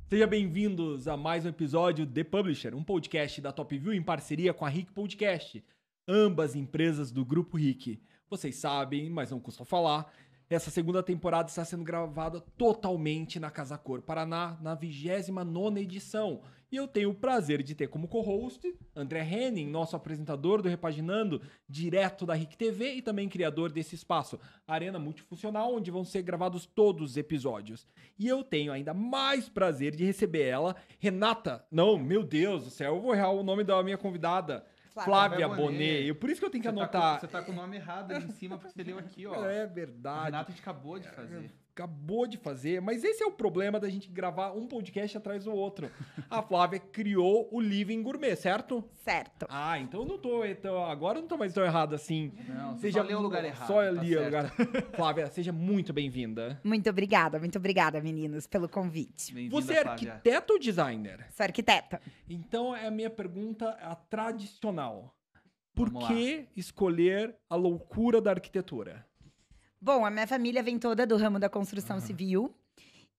Sejam bem-vindos a mais um episódio de Publisher, um podcast da Top View em parceria com a Rick Podcast, ambas empresas do Grupo Rick. Vocês sabem, mas não custa falar, essa segunda temporada está sendo gravada totalmente na Casa Cor Paraná, na 29ª edição. E eu tenho o prazer de ter como co-host André Henning, nosso apresentador do Repaginando, direto da Rick TV e também criador desse espaço, arena multifuncional, onde vão ser gravados todos os episódios. E eu tenho ainda mais prazer de receber ela, Renata... Não, meu Deus do céu, eu vou errar o nome da minha convidada. Flávia Bonet. Por isso que eu tenho que anotar. Você tá com o nome errado ali em cima, porque você leu aqui, ó. É verdade. A Renata acabou de fazer. Acabou de fazer, mas esse é o problema da gente gravar um podcast atrás do outro. A Flávia criou o Living Gourmet, certo? Certo. Ah, então eu não tô. Então, agora eu não tô mais tão errado assim. Não, você só leu o lugar errado. Só tá li o certo. lugar. Flávia, seja muito bem-vinda. Muito obrigada, meninos, pelo convite. Bem-vinda, Você é Flávia. arquiteta ou designer? Sou arquiteta. Então a minha pergunta é a tradicional. Por Vamos que escolher a loucura da arquitetura? Bom, a minha família vem toda do ramo da construção civil.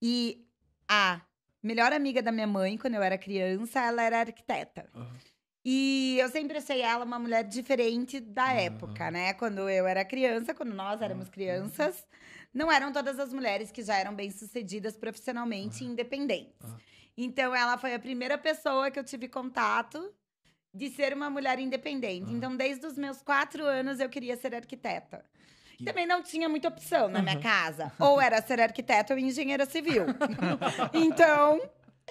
E a melhor amiga da minha mãe, quando eu era criança, ela era arquiteta. E eu sempre achei ela uma mulher diferente da época, né? Quando eu era criança, quando nós éramos crianças, não eram todas as mulheres que já eram bem-sucedidas profissionalmente e independentes. Então, ela foi a primeira pessoa que eu tive contato de ser uma mulher independente. Então, desde os meus 4 anos, eu queria ser arquiteta. Também não tinha muita opção na minha casa. Ou era ser arquiteta ou engenheira civil. Então,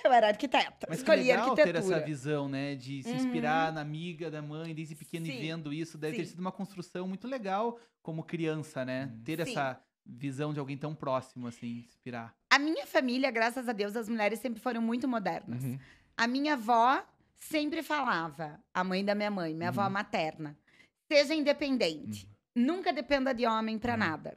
eu era arquiteta. Mas que Escolhi legal ter arquitetura. essa visão, né? De se inspirar na amiga da mãe desde pequena e Sim, vendo isso. Deve ter sim. sido uma construção muito legal como criança, né? Ter Sim. essa visão de alguém tão próximo, assim, inspirar. A minha família, graças a Deus, as mulheres sempre foram muito modernas. A minha avó sempre falava, a mãe da minha mãe, minha avó materna, seja independente. Nunca dependa de homem pra nada.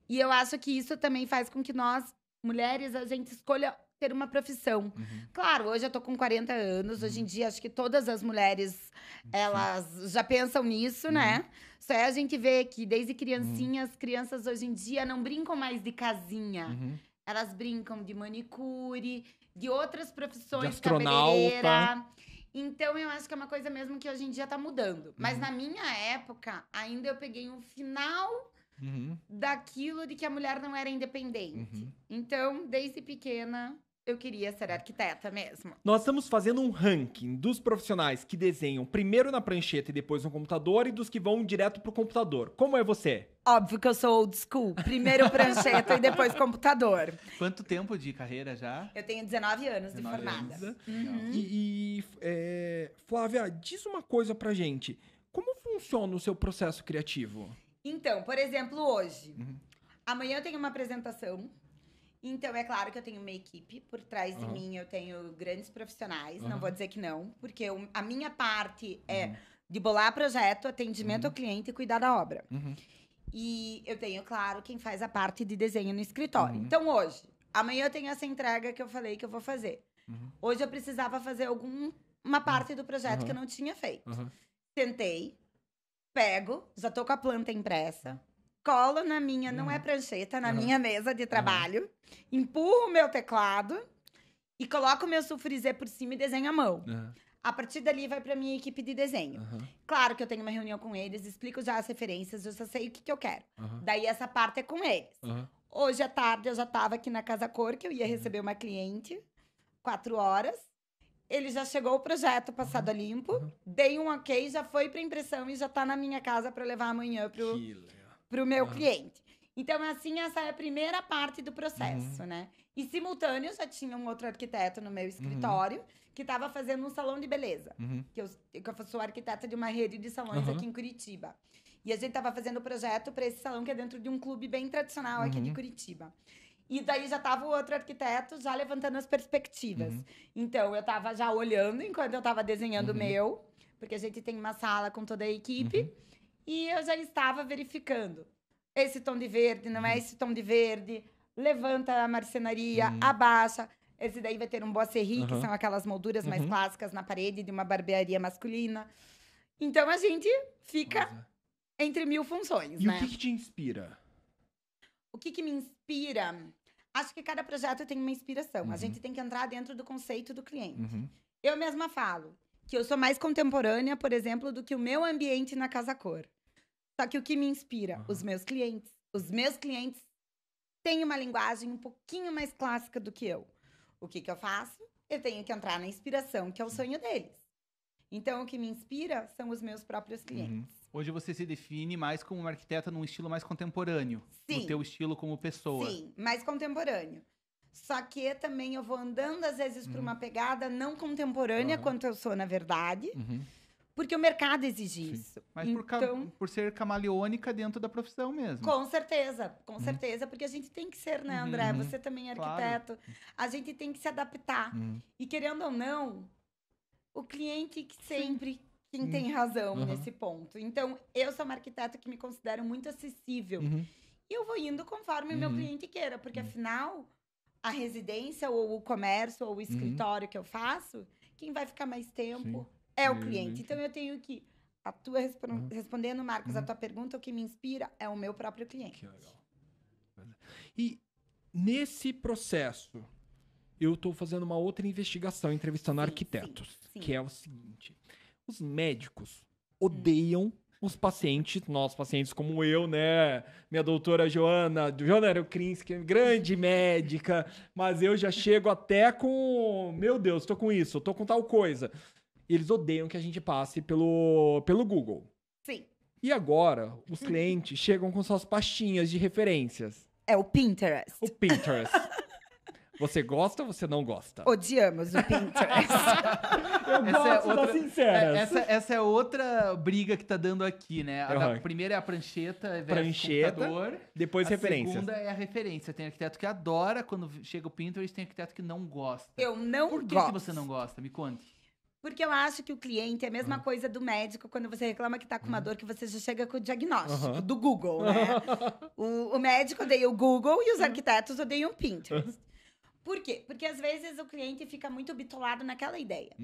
E eu acho que isso também faz com que nós, mulheres, a gente escolha ter uma profissão. Claro, hoje eu tô com 40 anos, hoje em dia acho que todas as mulheres, elas já pensam nisso, né? Só é a gente ver que desde criancinhas, crianças hoje em dia não brincam mais de casinha. Elas brincam de manicure, de outras profissões, De astronauta. cabeleireira. Então, eu acho que é uma coisa mesmo que hoje em dia tá mudando. Mas na minha época, ainda eu peguei um final daquilo de que a mulher não era independente. Então, desde pequena, eu queria ser arquiteta mesmo. Nós estamos fazendo um ranking dos profissionais que desenham primeiro na prancheta e depois no computador e dos que vão direto pro computador. Como é você? Óbvio que eu sou old school. Primeiro prancheta e depois computador. Quanto tempo de carreira já? Eu tenho 19 anos de 19 formada. anos. Flávia, diz uma coisa pra gente. Como funciona o seu processo criativo? Então, por exemplo, hoje. Amanhã eu tenho uma apresentação. Então, é claro que eu tenho uma equipe. Por trás de mim, eu tenho grandes profissionais. Não vou dizer que não. Porque a minha parte é de bolar projeto, atendimento ao cliente e cuidar da obra. E eu tenho, claro, quem faz a parte de desenho no escritório. Então, hoje, amanhã eu tenho essa entrega que eu falei que eu vou fazer. Hoje eu precisava fazer uma parte do projeto que eu não tinha feito. Sentei, pego, já tô com a planta impressa, colo na minha, não é prancheta, na minha mesa de trabalho, empurro o meu teclado e coloco o meu sulfurizê por cima e desenho à mão. A partir dali vai pra minha equipe de desenho. Claro que eu tenho uma reunião com eles, explico já as referências, eu já sei o que eu quero. Daí essa parte é com eles. Hoje à tarde eu já tava aqui na Casa Cor, que eu ia receber uma cliente, 4 horas. Ele já chegou o projeto passado a limpo, dei um ok, já foi pra impressão e já tá na minha casa pra levar amanhã pro meu cliente. Então, assim, essa é a primeira parte do processo, né? E, simultâneo, já tinha um outro arquiteto no meu escritório que estava fazendo um salão de beleza. Que eu sou arquiteta de uma rede de salões aqui em Curitiba. E a gente estava fazendo o projeto para esse salão que é dentro de um clube bem tradicional aqui de Curitiba. E daí já tava o outro arquiteto já levantando as perspectivas. Então, eu tava já olhando enquanto eu tava desenhando o meu, porque a gente tem uma sala com toda a equipe, e eu já estava verificando. Esse tom de verde, não é esse tom de verde, levanta a marcenaria, abaixa. Esse daí vai ter um boisserie, que são aquelas molduras mais clássicas na parede de uma barbearia masculina. Então, a gente fica entre 1000 funções, E né? o que te inspira? O que me inspira? Acho que cada projeto tem uma inspiração. A gente tem que entrar dentro do conceito do cliente. Eu mesma falo que eu sou mais contemporânea, por exemplo, do que o meu ambiente na Casa Cor. Só que o que me inspira? Os meus clientes. Os meus clientes têm uma linguagem um pouquinho mais clássica do que eu. O que eu faço? Eu tenho que entrar na inspiração, que é o sonho deles. Então, o que me inspira são os meus próprios clientes. Hoje você se define mais como uma arquiteta num estilo mais contemporâneo. Sim. No teu estilo como pessoa. Sim, mais contemporâneo. Só que também eu vou andando, às vezes, por uma pegada não contemporânea, quanto eu sou, na verdade. Porque o mercado exige isso. Mas então, por ser camaleônica dentro da profissão mesmo. Com certeza, porque a gente tem que ser, né, André? Você também é arquiteto. Claro. A gente tem que se adaptar. E querendo ou não, o cliente que sempre quem tem razão nesse ponto. Então, eu sou uma arquiteta que me considero muito acessível. E eu vou indo conforme o meu cliente queira, porque afinal, a residência, ou o comércio, ou o escritório que eu faço, quem vai ficar mais tempo é o cliente. Então, eu tenho que... Respondendo, Marcos, a tua pergunta, o que me inspira é o meu próprio cliente. Que legal. E nesse processo, eu estou fazendo uma outra investigação, entrevistando arquitetos, que é o seguinte: os médicos odeiam os pacientes, nós pacientes como eu, né? Minha doutora Joana Aerokrinski, grande médica, mas eu já chego até com, meu Deus, tô com isso, tô com tal coisa. Eles odeiam que a gente passe pelo Google. Sim. E agora, os clientes chegam com suas pastinhas de referências. É o Pinterest. O Pinterest. Você gosta ou você não gosta? Odiamos o Pinterest. Eu gosto das sinceras. Essa é outra briga que tá dando aqui, né? A primeira é a prancheta, computador. Depois referências. A segunda é a referência. Tem arquiteto que adora quando chega o Pinterest, tem arquiteto que não gosta. Eu não gosto. Por que você não gosta? Me conte. Porque eu acho que o cliente é a mesma coisa do médico quando você reclama que tá com uma dor, que você já chega com o diagnóstico do Google, né? O médico odeia o Google e os arquitetos odeiam o Pinterest. Por quê? Porque às vezes o cliente fica muito bitolado naquela ideia.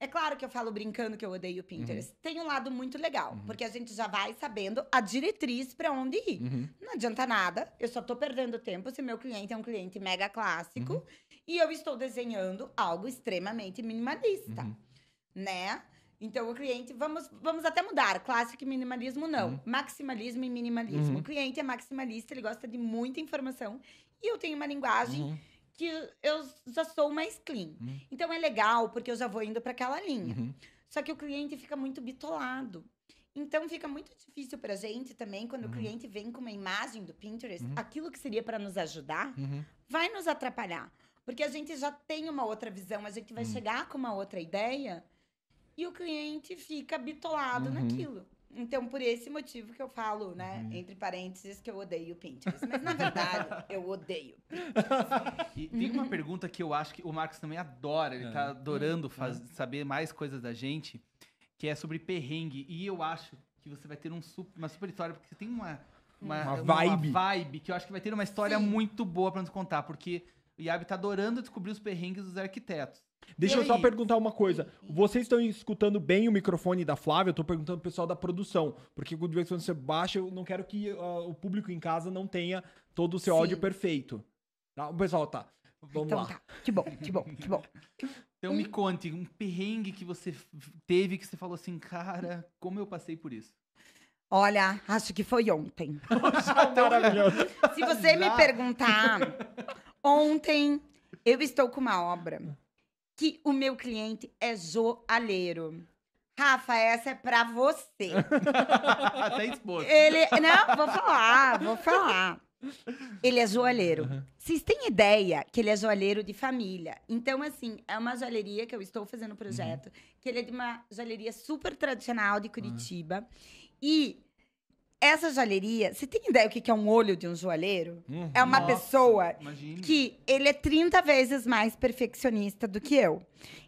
É claro que eu falo brincando que eu odeio o Pinterest. Tem um lado muito legal, porque a gente já vai sabendo a diretriz para onde ir. Não adianta nada, eu só tô perdendo tempo se meu cliente é um cliente mega clássico e eu estou desenhando algo extremamente minimalista, né? Então, o cliente, vamos até mudar. Clássico e minimalismo, não. Maximalismo e minimalismo. O cliente é maximalista, ele gosta de muita informação e eu tenho uma linguagem que eu já sou mais clean. Então, é legal, porque eu já vou indo para aquela linha. Só que o cliente fica muito bitolado. Então, fica muito difícil pra gente também, quando o cliente vem com uma imagem do Pinterest, aquilo que seria para nos ajudar, vai nos atrapalhar. Porque a gente já tem uma outra visão, a gente vai chegar com uma outra ideia e o cliente fica bitolado naquilo. Então, por esse motivo que eu falo, né, entre parênteses, que eu odeio o Pinterest. Mas, na verdade, eu odeio. E tem uma pergunta que eu acho que o Marcos também adora. Ele tá adorando saber mais coisas da gente, que é sobre perrengue. E eu acho que você vai ter uma super história, porque você tem uma vibe que eu acho que vai ter uma história muito boa pra nos contar. Porque o Iabe tá adorando descobrir os perrengues dos arquitetos. Deixa eu só perguntar uma coisa. Vocês estão escutando bem o microfone da Flávia? Eu tô perguntando pro pessoal da produção. Porque quando você baixa, eu não quero que o público em casa não tenha todo o seu áudio perfeito. Tá? O pessoal tá. Vamos lá. Tá. Que bom. Então me conte, um perrengue que você teve que você falou assim, cara, como eu passei por isso? Olha, acho que foi ontem. Maravilhoso. Se você me perguntar, ontem eu estou com uma obra que o meu cliente é joalheiro. Rafa, essa é pra você. Até exposto. Não, vou falar. Ele é joalheiro. Vocês têm ideia que ele é joalheiro de família. Então, assim, é uma joalheria que eu estou fazendo projeto, que ele é de uma joalheria super tradicional de Curitiba. E essa joalheria, você tem ideia o que é um olho de um joalheiro? É uma pessoa que ele é 30 vezes mais perfeccionista do que eu.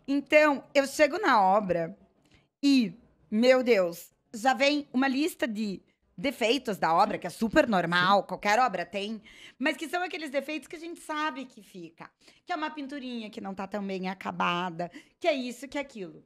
Então, eu chego na obra e, meu Deus, já vem uma lista de defeitos da obra, que é super normal, qualquer obra tem, mas que são aqueles defeitos que a gente sabe que fica. Que é uma pinturinha que não tá tão bem acabada, que é isso, que é aquilo.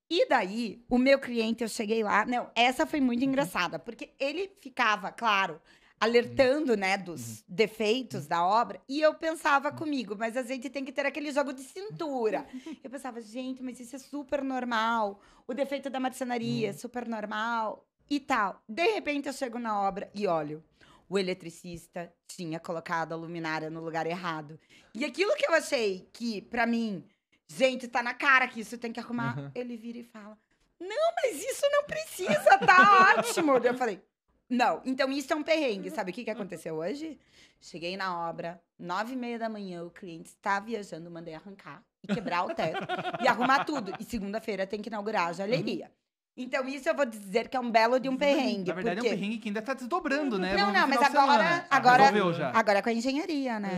E daí, o meu cliente, eu cheguei lá... Não, essa foi muito engraçada, porque ele ficava, claro, alertando, né, dos defeitos da obra. E eu pensava comigo, mas a gente tem que ter aquele jogo de cintura. Eu pensava, gente, mas isso é super normal. O defeito da marcenaria é super normal e tal. De repente, eu chego na obra e olho. O eletricista tinha colocado a luminária no lugar errado. E aquilo que eu achei que, pra mim, gente, tá na cara que isso tem que arrumar, ele vira e fala, não, mas isso não precisa, tá ótimo. Daí eu falei, não, então isso é um perrengue. Sabe o que aconteceu hoje? Cheguei na obra, 9h30 da manhã, o cliente está viajando, mandei arrancar e quebrar o teto e arrumar tudo. E segunda-feira tem que inaugurar a joalheria. Então, isso eu vou dizer que é um belo de um perrengue. Na verdade, porque... é um perrengue que ainda tá desdobrando, né? Não, No mas final de semana. agora é com a engenharia, né?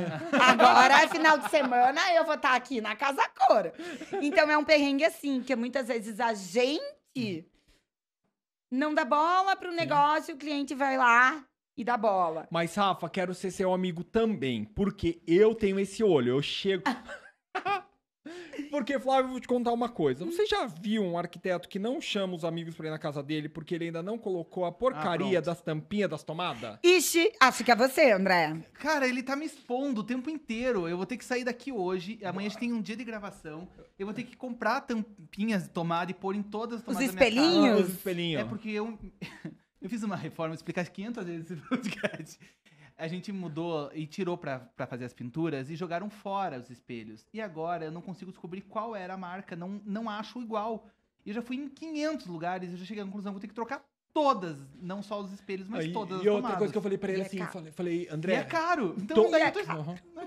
Agora, final de semana, eu vou estar aqui na Casa Cor. Então, é um perrengue assim, que muitas vezes a gente não dá bola pro negócio, o cliente vai lá e dá bola. Mas, Rafa, quero ser seu amigo também, porque eu tenho esse olho, eu chego... Porque, Flávio, eu vou te contar uma coisa. Você já viu um arquiteto que não chama os amigos pra ir na casa dele porque ele ainda não colocou a porcaria das tampinhas das tomadas? Ixi, acho que é você, André. Cara, ele tá me expondo o tempo inteiro. Eu vou ter que sair daqui hoje. Amanhã a gente tem um dia de gravação. Eu vou ter que comprar tampinhas de tomada e pôr em todas as tomadas Os da minha casa. espelhinhos? Os espelhinhos. É porque eu fiz uma reforma, vou explicar 500 vezes esse podcast. A gente mudou e tirou pra fazer as pinturas e jogaram fora os espelhos. E agora eu não consigo descobrir qual era a marca, não acho igual. E eu já fui em 500 lugares e eu já cheguei à conclusão que vou ter que trocar todas, não só os espelhos, mas todas as E outra tomadas. coisa que eu falei pra ele E é assim, caro. eu falei, André... E é caro. Então,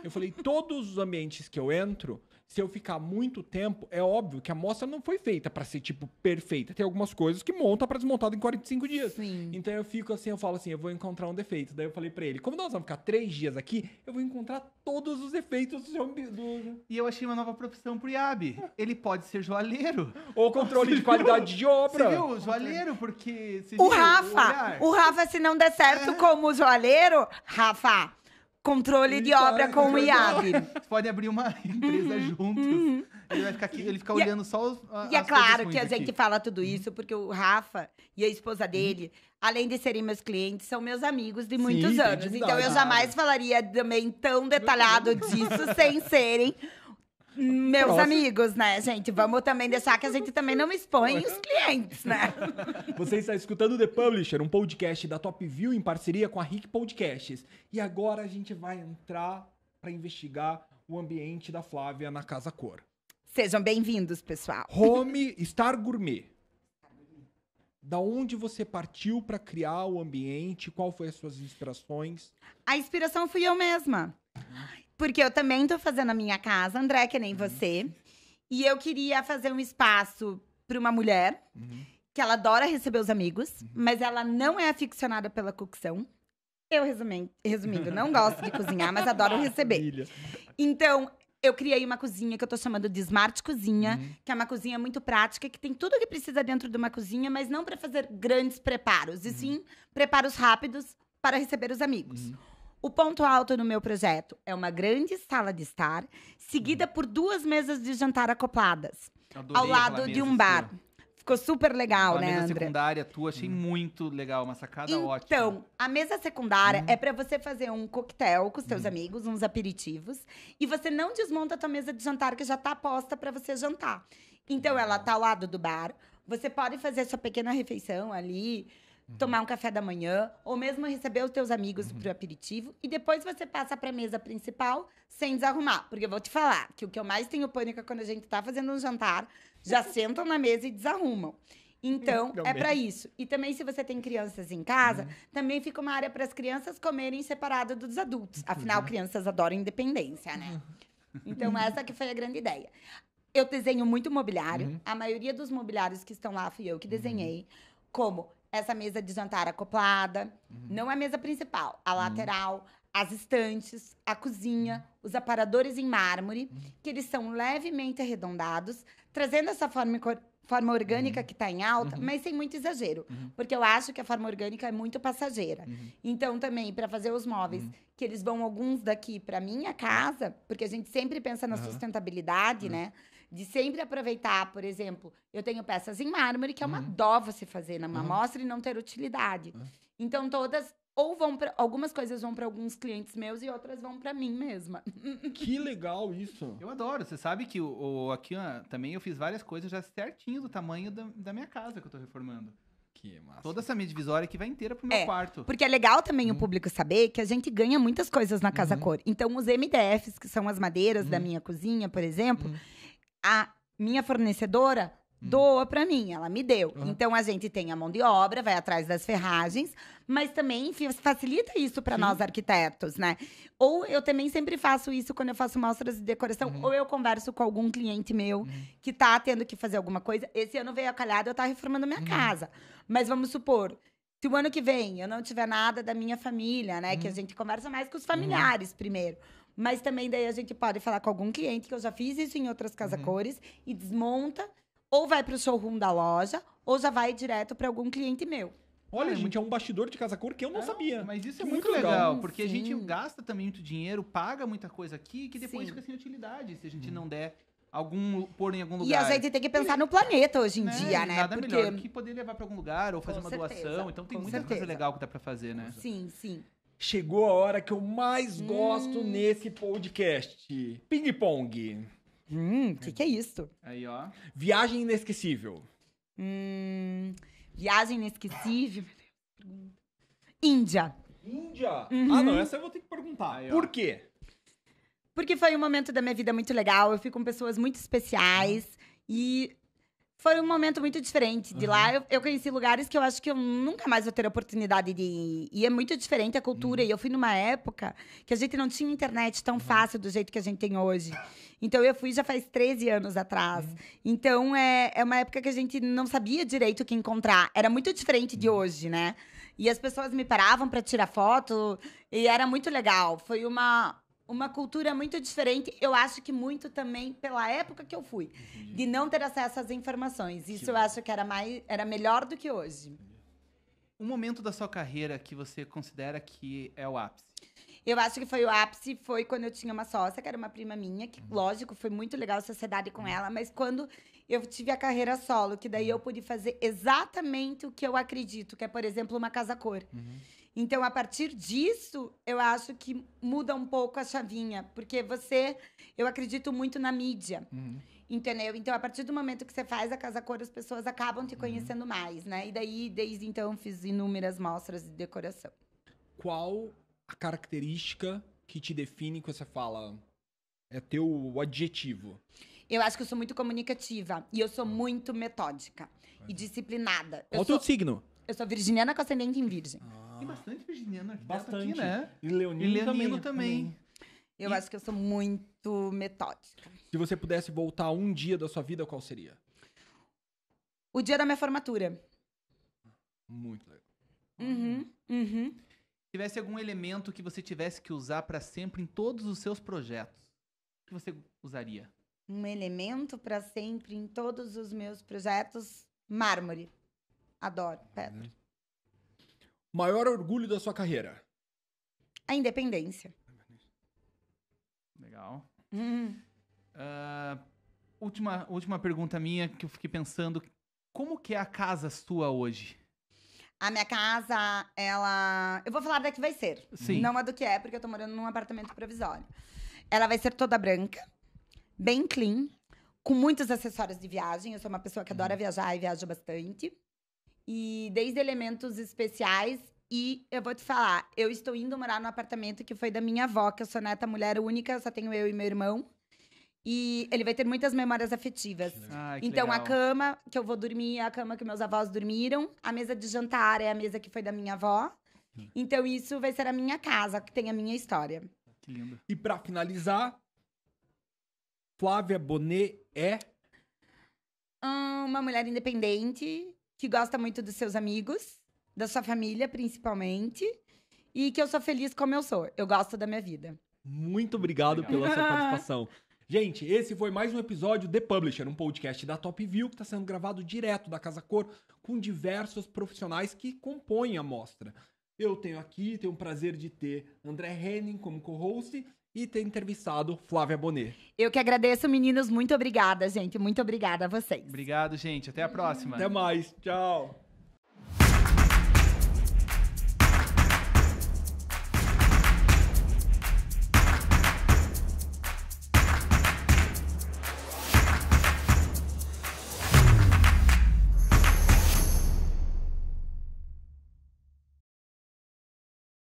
Eu falei, todos os ambientes que eu entro, se eu ficar muito tempo, é óbvio que a mostra não foi feita pra ser, tipo, perfeita. Tem algumas coisas que monta pra desmontar em 45 dias. Sim. Então eu fico assim, eu falo assim, eu vou encontrar um defeito. Daí eu falei pra ele, como nós vamos ficar 3 dias aqui, eu vou encontrar todos os defeitos do seu ambiente. E eu achei uma nova profissão pro IAB. Ele pode ser joalheiro. Ou controle de qualidade de obra. Você viu? Joalheiro, porque... Você O viu Rafa, se não der certo como joalheiro, Rafa, controle de obra com o IAB. Vocês podem abrir uma empresa juntos. Ele vai ficar aqui, ele fica olhando só E é claro que a aqui. gente fala tudo isso porque o Rafa e a esposa dele, além de serem meus clientes, são meus amigos de muitos tem anos. intimidade. Então eu jamais falaria também tão detalhado disso sem serem meus Próximo. amigos, né, gente? Vamos também deixar que a gente também não expõe os clientes, né? Você está escutando The Publisher, um podcast da Top View em parceria com a Rick Podcasts. E agora a gente vai entrar para investigar o ambiente da Flávia na Casa Cor. Sejam bem-vindos, pessoal. Home Star Gourmet. Da onde você partiu para criar o ambiente? Qual foi as suas inspirações? A inspiração fui eu mesma. Porque eu também tô fazendo a minha casa, André, que nem você. E eu queria fazer um espaço para uma mulher que ela adora receber os amigos, mas ela não é aficionada pela cocção. Eu, resumindo, não gosto de cozinhar, mas adoro receber. Família. Então, eu criei uma cozinha que eu tô chamando de Smart Cozinha, que é uma cozinha muito prática, que tem tudo que precisa dentro de uma cozinha, mas não para fazer grandes preparos, e sim preparos rápidos para receber os amigos. O ponto alto no meu projeto é uma grande sala de estar, seguida por 2 mesas de jantar acopladas, Adorei ao lado aquela de um mesa bar. sua. Ficou super legal, A né, mesa André? secundária tua, achei muito legal, uma sacada ótima. Então, a mesa secundária é pra você fazer um coquetel com os seus amigos, uns aperitivos, e você não desmonta a tua mesa de jantar que já tá posta pra você jantar. Então, ela tá ao lado do bar. Você pode fazer sua pequena refeição ali, tomar um café da manhã, ou mesmo receber os teus amigos pro aperitivo, e depois você passa pra mesa principal sem desarrumar. Porque eu vou te falar que o que eu mais tenho pânico é quando a gente tá fazendo um jantar, já sentam na mesa e desarrumam. Então, é pra isso. E também, se você tem crianças em casa, também fica uma área para as crianças comerem separado dos adultos. Afinal, crianças adoram independência, né? Então, essa que foi a grande ideia. Eu desenho muito mobiliário. A maioria dos mobiliários que estão lá fui eu que desenhei. Como essa mesa de jantar acoplada. Não a mesa principal. A lateral, as estantes, a cozinha, os aparadores em mármore, que eles são levemente arredondados, trazendo essa forma orgânica que está em alta, mas sem muito exagero. Porque eu acho que a forma orgânica é muito passageira. Então, também, para fazer os móveis, que eles vão alguns daqui para minha casa, porque a gente sempre pensa na sustentabilidade, né? De sempre aproveitar, por exemplo, eu tenho peças em mármore, que é uma dó você fazer numa amostra e não ter utilidade. Então, todas Ou algumas coisas vão para alguns clientes meus e outras vão para mim mesma. Que legal isso. Eu adoro. Você sabe que aqui também eu fiz várias coisas já certinho do tamanho da minha casa que eu tô reformando. Que massa. Toda essa minha divisória aqui vai inteira pro meu quarto. Porque é legal também o público saber que a gente ganha muitas coisas na Casa Cor. Então, os MDFs, que são as madeiras da minha cozinha, por exemplo, a minha fornecedora doa pra mim, ela me deu. Então, a gente tem a mão de obra, vai atrás das ferragens, mas também facilita isso pra nós, arquitetos, né? Ou eu também sempre faço isso quando eu faço mostras de decoração, ou eu converso com algum cliente meu que tá tendo que fazer alguma coisa. Esse ano veio a calhada, eu tava reformando minha casa. Mas vamos supor, se o ano que vem eu não tiver nada da minha família, né? Que a gente conversa mais com os familiares primeiro. Mas também daí a gente pode falar com algum cliente, que eu já fiz isso em outras Casa Cores, e desmonta, ou vai pro showroom da loja, ou já vai direto para algum cliente meu. Olha, gente, é um bastidor de Casa Cor que eu não sabia. Mas isso é Que muito legal, porque Sim. a gente gasta também muito dinheiro, paga muita coisa aqui, que depois Sim. fica sem utilidade, se a gente não der pôr em algum lugar. E a gente tem que pensar no planeta hoje em dia, né? Nada Porque... melhor do que poder levar pra algum lugar, ou fazer Com uma certeza, doação. Então tem com muita coisa certeza. legal que dá pra fazer, né? Sim, sim. Chegou a hora que eu mais gosto nesse podcast. Ping Pong. Que é isso? Aí, ó. Viagem inesquecível. Viagem inesquecível. Índia. Índia? Ah, não, essa eu vou ter que perguntar. Aí, ó. Por quê? Porque foi um momento da minha vida muito legal. Eu fui com pessoas muito especiais. E foi um momento muito diferente. De lá, eu conheci lugares que eu acho que eu nunca mais vou ter a oportunidade de ir. E é muito diferente a cultura. E eu fui numa época que a gente não tinha internet tão fácil do jeito que a gente tem hoje. Então, eu fui já faz 13 anos atrás. Então, é uma época que a gente não sabia direito o que encontrar. Era muito diferente de hoje, né? E as pessoas me paravam para tirar foto. E era muito legal. Foi uma cultura muito diferente. Eu acho que muito também pela época que eu fui. De não ter acesso às informações. Isso eu acho que era melhor do que hoje. Um momento da sua carreira que você considera que é o ápice? Eu acho que foi o ápice, foi quando eu tinha uma sócia, que era uma prima minha, que, lógico, foi muito legal a sociedade com ela, mas quando eu tive a carreira solo, que daí eu pude fazer exatamente o que eu acredito, que é, por exemplo, uma Casa Cor. Então, a partir disso, eu acho que muda um pouco a chavinha, porque eu acredito muito na mídia, entendeu? Então, a partir do momento que você faz a Casa Cor, as pessoas acabam te conhecendo mais, né? E daí, desde então, fiz inúmeras mostras de decoração. Qual a característica que te define quando você fala? É teu adjetivo. Eu acho que eu sou muito comunicativa e eu sou muito metódica e disciplinada. Qual o teu signo? Eu sou virginiana com ascendente em virgem. Tem bastante virginiano arquiteto Bastante. aqui, né? E leonino, também. Eu acho que eu sou muito metódica. Se você pudesse voltar um dia da sua vida, qual seria? O dia da minha formatura. Muito legal. Se tivesse algum elemento que você tivesse que usar pra sempre em todos os seus projetos, o que você usaria? Um elemento para sempre em todos os meus projetos, mármore. Adoro pedra. Maior orgulho da sua carreira? A independência. Legal. Última pergunta minha que eu fiquei pensando. Como que é a casa sua hoje? A minha casa, ela... Eu vou falar da que vai ser. Sim. Não a do que é, porque eu tô morando num apartamento provisório. Ela vai ser toda branca, bem clean, com muitos acessórios de viagem. Eu sou uma pessoa que adora viajar e viajo bastante. E desde elementos especiais. E eu vou te falar, eu estou indo morar no apartamento que foi da minha avó, que eu sou neta mulher única, só tenho eu e meu irmão. E ele vai ter muitas memórias afetivas. Ai, que Então, legal. a cama que eu vou dormir é a cama que meus avós dormiram. A mesa de jantar é a mesa que foi da minha avó. Então, isso vai ser a minha casa, que tem a minha história. Que lindo. E pra finalizar, Flávia Bonet é... Uma mulher independente, que gosta muito dos seus amigos, da sua família, principalmente. E que eu sou feliz como eu sou. Eu gosto da minha vida. Muito obrigado Legal. pela sua participação. Gente, esse foi mais um episódio The Publisher, um podcast da Top View que está sendo gravado direto da Casa Cor com diversos profissionais que compõem a mostra. Eu tenho o prazer de ter André Henning como co-host e ter entrevistado Flávia Bonet. Eu que agradeço, meninos. Muito obrigada, gente. Muito obrigada a vocês. Obrigado, gente. Até a próxima. Até mais. Tchau.